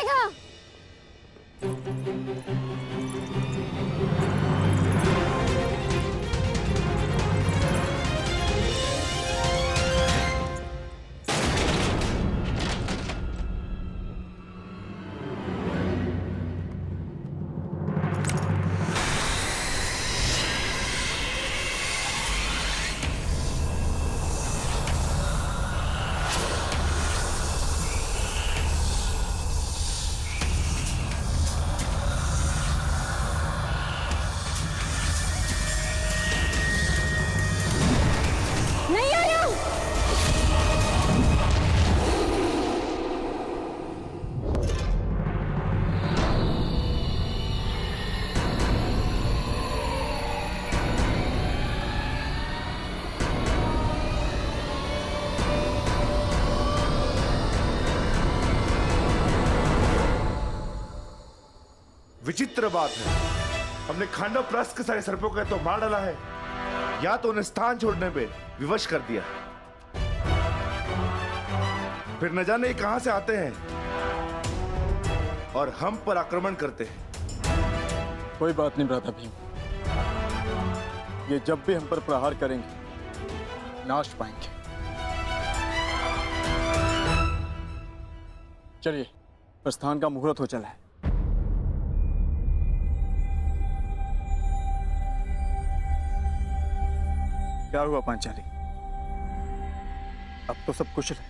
जाएगा। नहीं आया। विचित्र बात है, हमने खांडव प्रास के सारे सर्पों का तो मार डाला है, या तो उन्हें स्थान छोड़ने पे विवश कर दिया, फिर न जाने कहां से आते हैं और हम पर आक्रमण करते हैं। कोई बात नहीं भ्राता भीम, ये जब भी हम पर प्रहार करेंगे नाश पाएंगे। चलिए, प्रस्थान का मुहूर्त हो चला है। क्या हुआ पांचाली? अब तो सब कुशल है?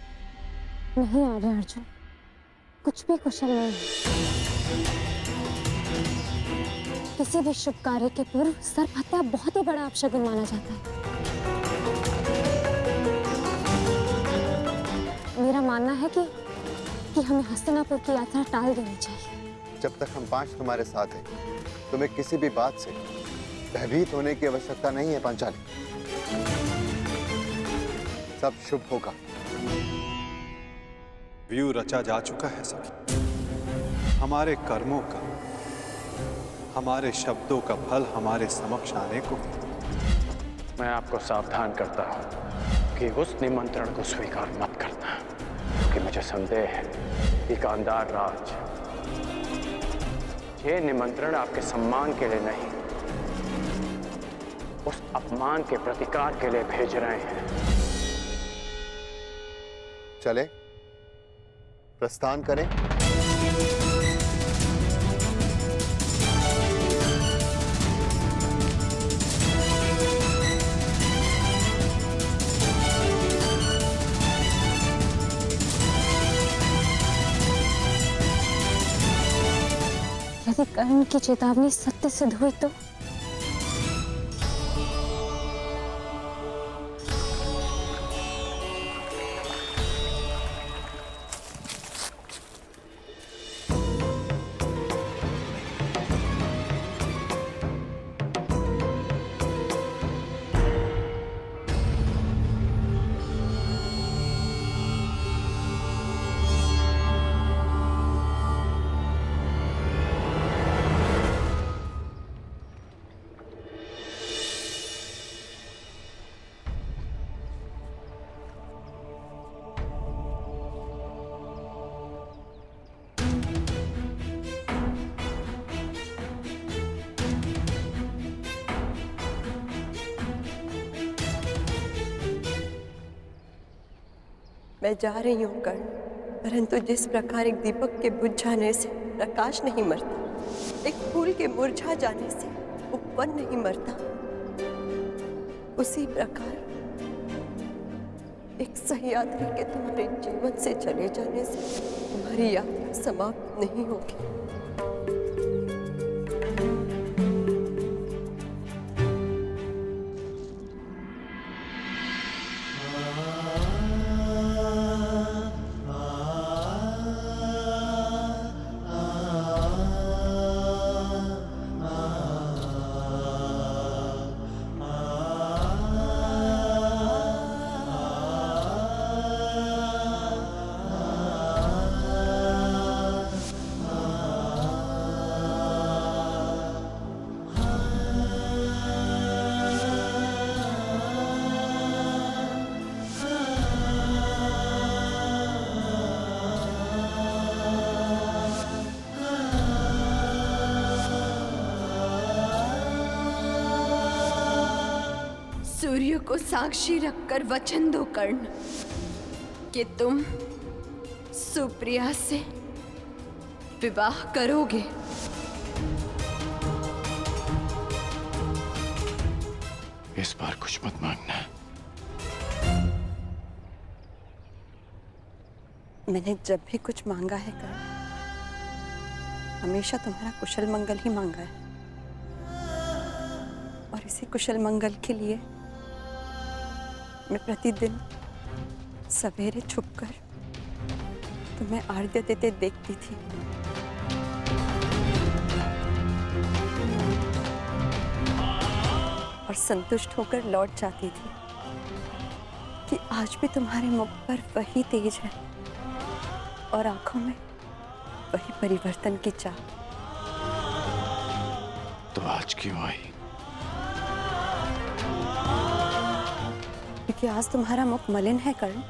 नहीं आर्य अर्जुन, कुछ भी कुशल नहीं है। किसी भी शुभ कार्य के पूर्व सर्प हत्या बहुत ही बड़ा अपशगुन माना जाता है। मेरा मानना है कि हमें हस्तिनापुर की यात्रा टाल देनी चाहिए। जब तक हम पांच तुम्हारे साथ हैं, तुम्हें किसी भी बात से भयभीत होने की आवश्यकता नहीं है पांचाली। सब शुभ होगा। व्यू रचा जा चुका है सखी। हमारे कर्मों का, हमारे शब्दों का फल हमारे समक्ष आने को। मैं आपको सावधान करता हूं कि उस निमंत्रण को स्वीकार मत करना, क्योंकि मुझे संदेह है कि गांधार राज ये निमंत्रण आपके सम्मान के लिए नहीं, उस अपमान के प्रतिकार के लिए भेज रहे हैं। चले, प्रस्थान करें। यदि कर्ण की चेतावनी सत्य सिद्ध हुई तो? मैं जा रही हूँ कर्ण, परंतु जिस प्रकार एक दीपक के बुझ जाने से प्रकाश नहीं मरता, एक फूल के मुरझा जाने से उपवन नहीं मरता, उसी प्रकार एक सह्याद्री के तुम्हारे जीवन से चले जाने से तुम्हारी यात्रा समाप्त नहीं होगी। सूर्य को साक्षी रखकर वचन दो कर्ण कि तुम सुप्रिया से विवाह करोगे। इस बार कुछ मत मांगना। मैंने जब भी कुछ मांगा है कर्ण, हमेशा तुम्हारा कुशल मंगल ही मांगा है, और इसी कुशल मंगल के लिए मैं प्रतिदिन सवेरे छुपकर तुम्हें आरती देते देखती थी। और संतुष्ट होकर लौट जाती थी कि आज भी तुम्हारे मुख पर वही तेज है और आंखों में वही परिवर्तन की चाह। तो आज क्यों आई? क्योंकि आज तुम्हारा मुख मलिन है कर्ण,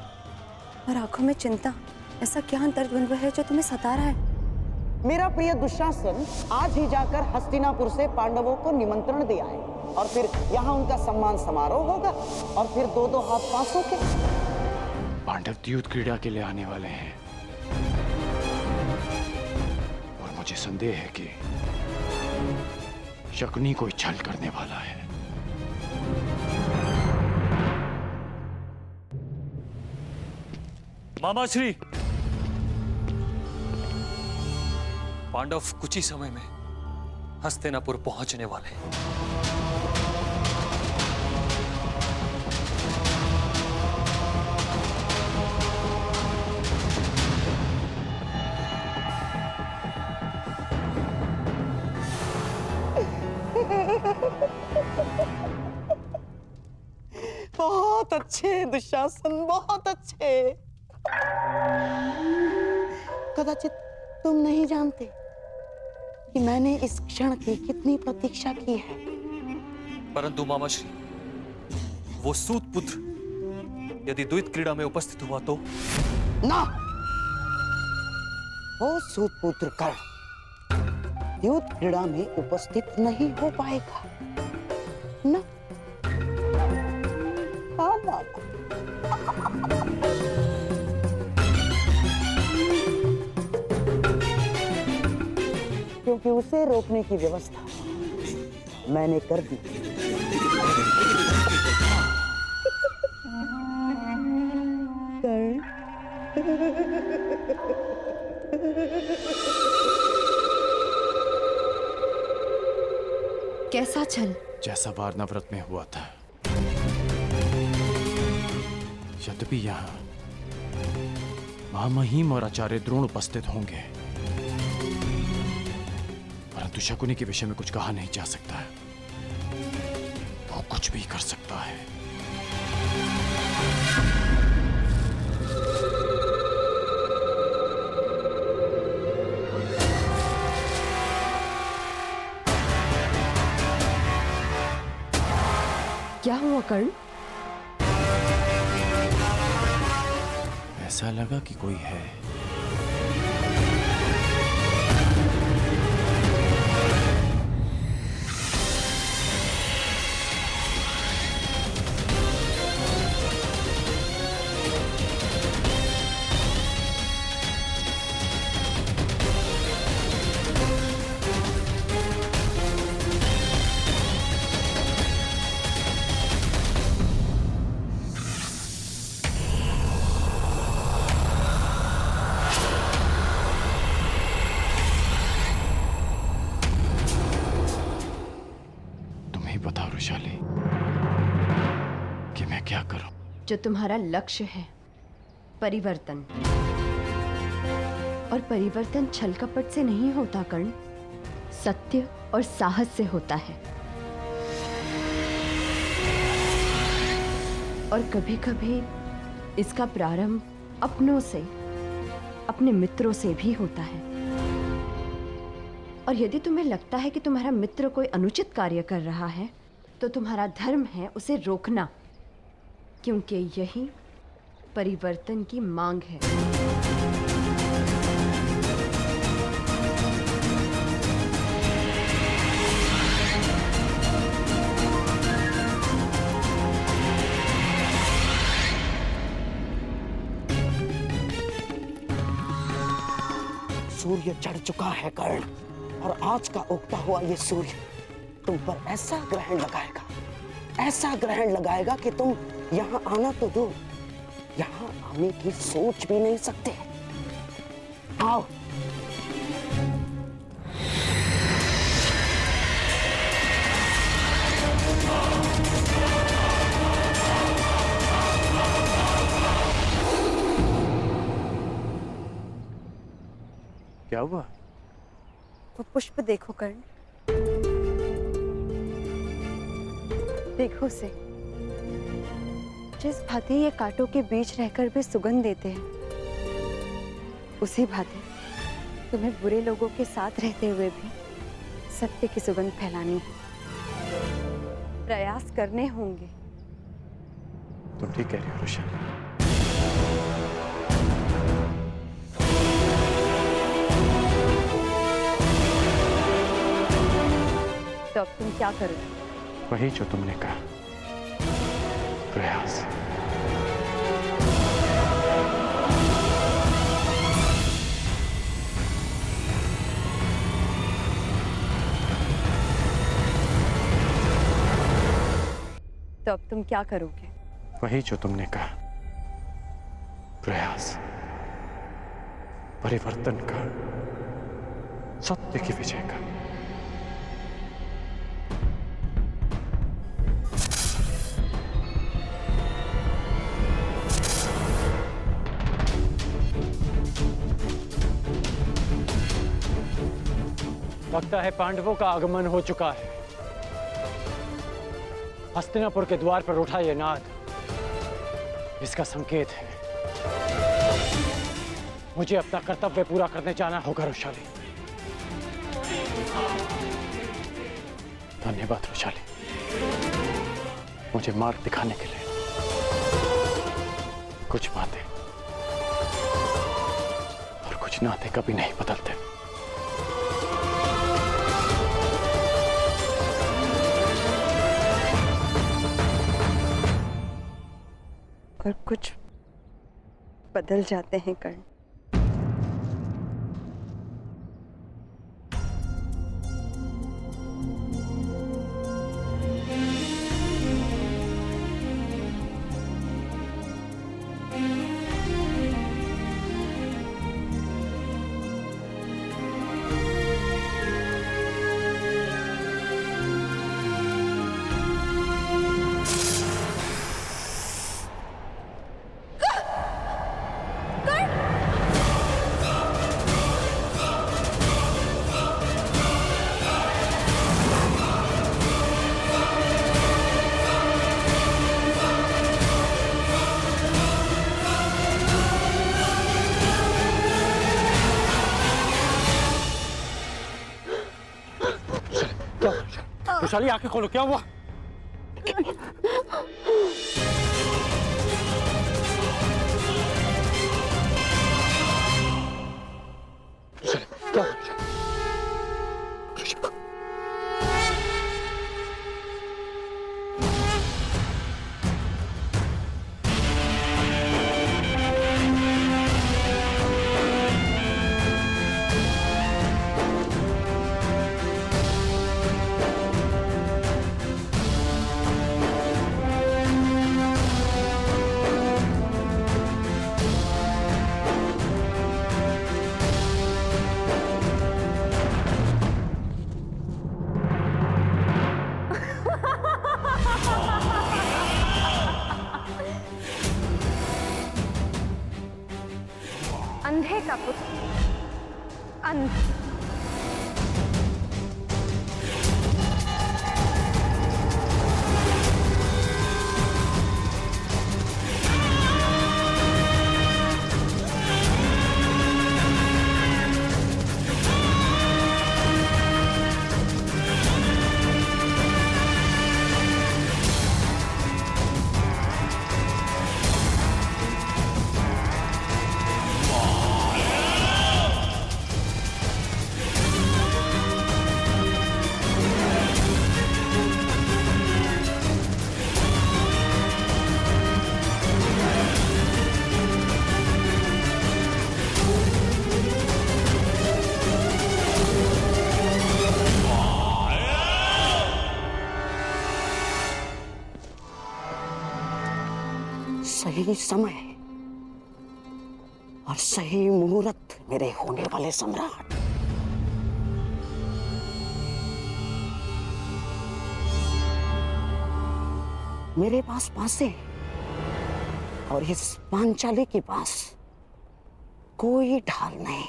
और आंखों में चिंता। ऐसा क्या अंतर्द्वंद्व है जो तुम्हें सता रहा है? मेरा प्रिय दुशासन आज ही जाकर हस्तिनापुर से पांडवों को निमंत्रण दिया है, और फिर यहाँ उनका सम्मान समारोह होगा, और फिर दो दो हाथ पांचों के। पांडव युद्ध क्रीड़ा के लिए आने वाले हैं, और मुझे संदेह है कि शकुनी कोई छल करने वाला है। मामा श्री, पांडव कुछ ही समय में हस्तिनापुर पहुंचने वाले हैं। बहुत अच्छे दुशासन, बहुत अच्छे। कदाचित तुम नहीं जानते कि मैंने इस क्षण की कितनी प्रतीक्षा की है। परंतु मामा श्री, वो सूत पुत्र यदि द्वैत क्रीड़ा में उपस्थित हुआ तो? ना, वो सूतपुत्र कर्ण युद्ध क्रीड़ा में उपस्थित नहीं हो पाएगा ना। ना। क्योंकि उसे रोकने की व्यवस्था मैंने कर दी। कैसा छल? जैसा वारनाव्रत में हुआ था। यद्यपि यहाँ महामहिम और आचार्य द्रोण उपस्थित होंगे, परंतु शकुनी के विषय में कुछ कहा नहीं जा सकता है। वो कुछ भी कर सकता है। क्या हुआ कर्ण? ऐसा लगा कि कोई है। बताओ वृषाली कि मैं क्या करूं? जो तुम्हारा लक्ष्य है, परिवर्तन, और परिवर्तन छल कपट से नहीं होता कर्ण, सत्य और साहस से होता है। और कभी कभी इसका प्रारंभ अपनों से, अपने मित्रों से भी होता है। और यदि तुम्हें लगता है कि तुम्हारा मित्र कोई अनुचित कार्य कर रहा है, तो तुम्हारा धर्म है उसे रोकना, क्योंकि यही परिवर्तन की मांग है। सूर्य चढ़ चुका है कर्ण, और आज का उगता हुआ ये सूर्य तुम पर ऐसा ग्रहण लगाएगा, ऐसा ग्रहण लगाएगा कि तुम यहाँ आना तो दो, यहाँ आने की सोच भी नहीं सकते। आओ। क्या हुआ? वो पुष्प देखो कर्ण, देखो उसे। जिस भांति ये कांटों के बीच रहकर भी सुगंध देते हैं, उसी भांति तुम्हें बुरे लोगों के साथ रहते हुए भी सत्य की सुगंध फैलानी है। प्रयास करने होंगे। तुम ठीक कह रही हो ऋषा। तो अब तुम क्या करोगे? वही जो तुमने कहा, प्रयास। तो अब तुम क्या करोगे? वही जो तुमने कहा, प्रयास। परिवर्तन का, सत्य की विजय का। लगता है पांडवों का आगमन हो चुका है। हस्तिनापुर के द्वार पर उठा ये नाद इसका संकेत है। मुझे अपना कर्तव्य पूरा करने जाना होगा रुशाली। धन्यवाद रुशाली, मुझे मार्ग दिखाने के लिए। कुछ बातें और कुछ नाते कभी नहीं बदलते। और कुछ बदल जाते हैं कर्ण। रुशाली, आंखें खोलो, क्या हुआ? क्या? अंधे का पुत्र अंध। सही समय और सही मुहूर्त मेरे होने वाले सम्राट। मेरे पास पासे और इस पांचाली के पास कोई ढाल नहीं।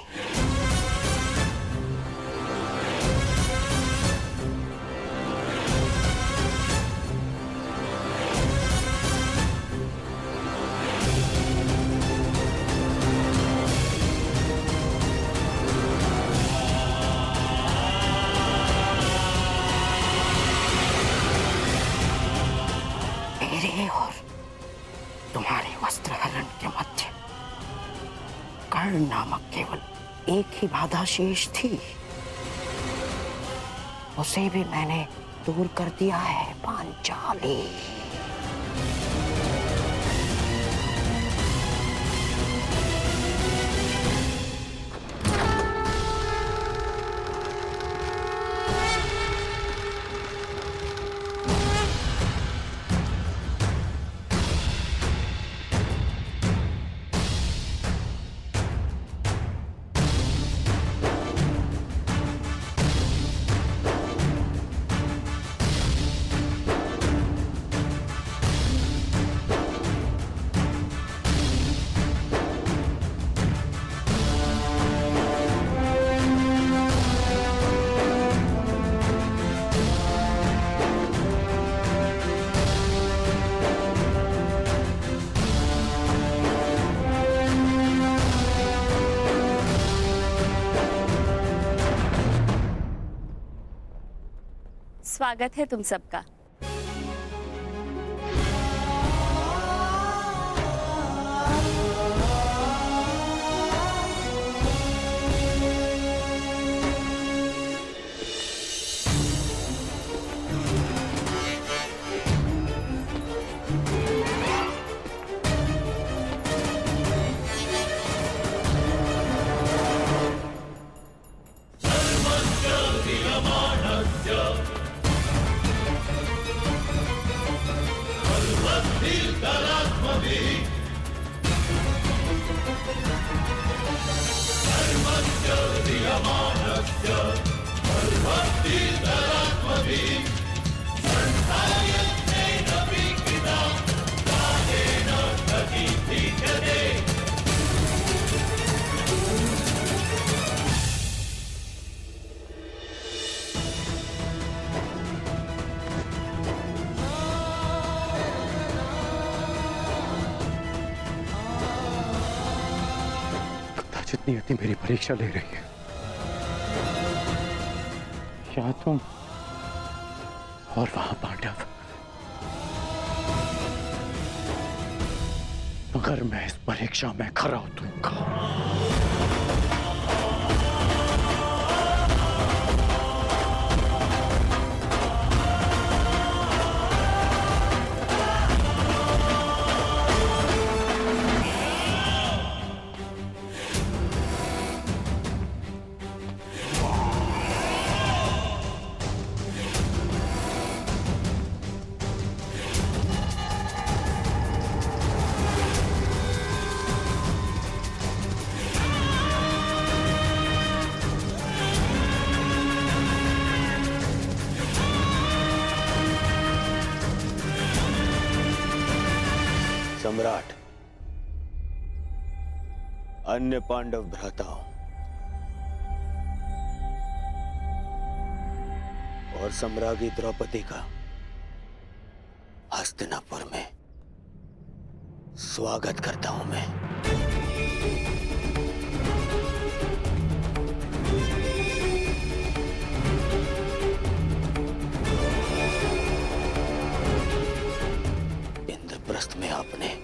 मेरे और तुम्हारे वस्त्र हरण के मध्य कर्ण नामक केवल एक ही बाधा शेष थी, उसे भी मैंने दूर कर दिया है पांचाली। स्वागत है तुम सबका। जितनी इतनी मेरी परीक्षा ले रही है, या तुम और वहां पांडव, मगर मैं इस परीक्षा में खरा उतरूंगा। सम्राट, अन्य पांडव भ्राताओं और सम्राज्ञी द्रौपदी का हस्तिनापुर में स्वागत करता हूं मैं। इंद्रप्रस्थ में आपने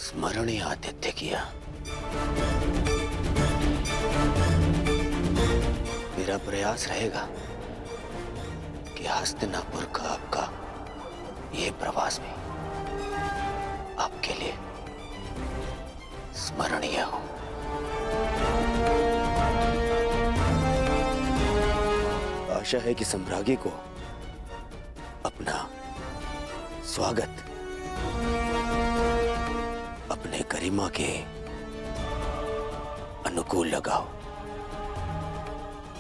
स्मरणीय आतिथ्य किया। मेरा प्रयास रहेगा कि हस्तिनापुर का आपका ये प्रवास भी आपके लिए स्मरणीय हो। आशा है कि सम्राज्ञी को अपना स्वागत अपने गरिमा के अनुकूल लगाओ।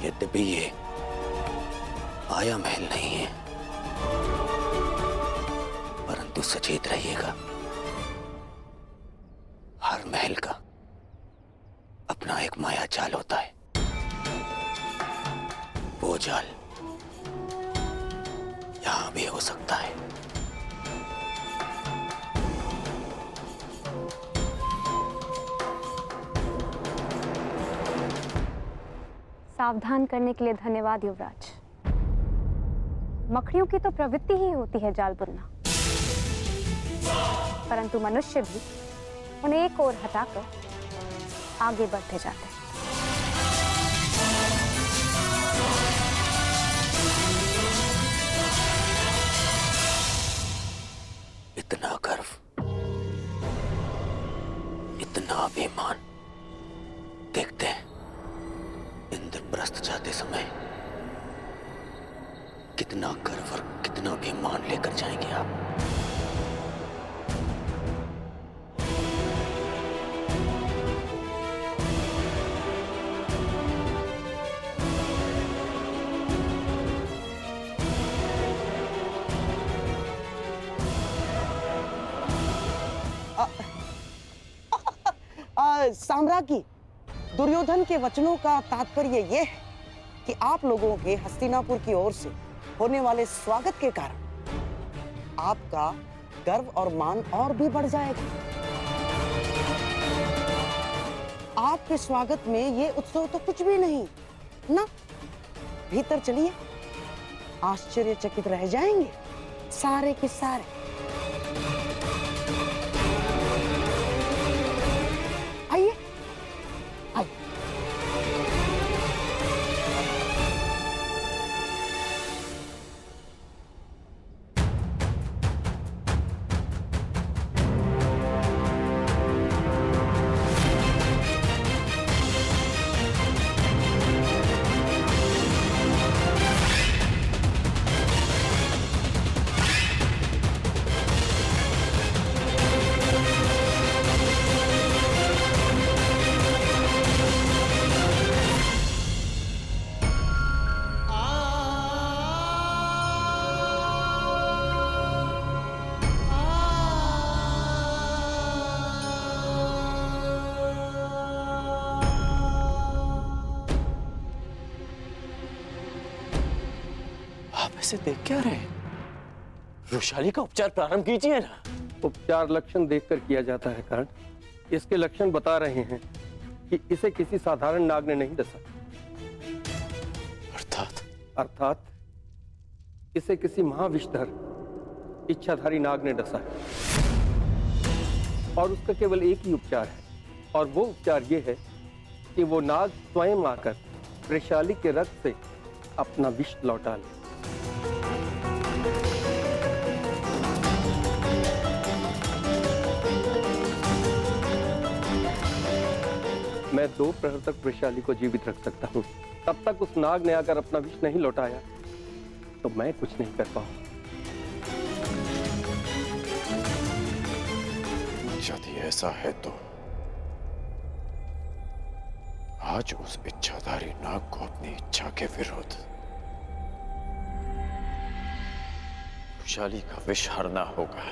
यद्यपि ये माया महल नहीं है, परंतु सचेत रहिएगा, हर महल का अपना एक माया जाल होता है। वो जाल यहां भी हो सकता है। सावधान करने के लिए धन्यवाद युवराज। मकड़ियों की तो प्रवृत्ति ही होती है जाल बुनना, परंतु मनुष्य भी उन्हें एक ओर हटाकर आगे बढ़ते जाते हैं। इतना गर्व, इतना अभिमान, देखते हैं इंद्रप्रस्थ जाते समय कितना गर्व और कितना अभिमान लेकर जाएंगे आप। साम्राज्ञी, दुर्योधन के वचनों का तात्पर्य यह है कि आप लोगों के हस्तिनापुर की ओर से होने वाले स्वागत के कारण आपका गर्व और मान और भी बढ़ जाएगा। आपके स्वागत में ये उत्सव तो कुछ भी नहीं ना। भीतर चलिए, आश्चर्यचकित रह जाएंगे सारे के सारे। आइए आइए। ऐसे देख क्या रहे हैं? वृषाली का उपचार प्रारंभ कीजिए ना। उपचार लक्षण देखकर किया जाता है कर्ण। इसके लक्षण बता रहे हैं कि इसे किसी साधारण नाग ने नहीं डसा। अर्थात इसे किसी महाविषधर इच्छाधारी नाग ने डसा है, और उसका केवल एक ही उपचार है, और वो उपचार ये है कि वो नाग स्वयं आकर वृषाली के रक्त से अपना विष लौटा ले। मैं 2 प्रहर तक वृषाली को जीवित रख सकता हूँ। तब तक उस नाग ने अगर अपना विष नहीं लौटाया तो मैं कुछ नहीं कर पाऊंगा। यदि ऐसा है तो आज उस इच्छाधारी नाग को अपनी इच्छा के विरुद्ध वृषाली का विष हरना होगा।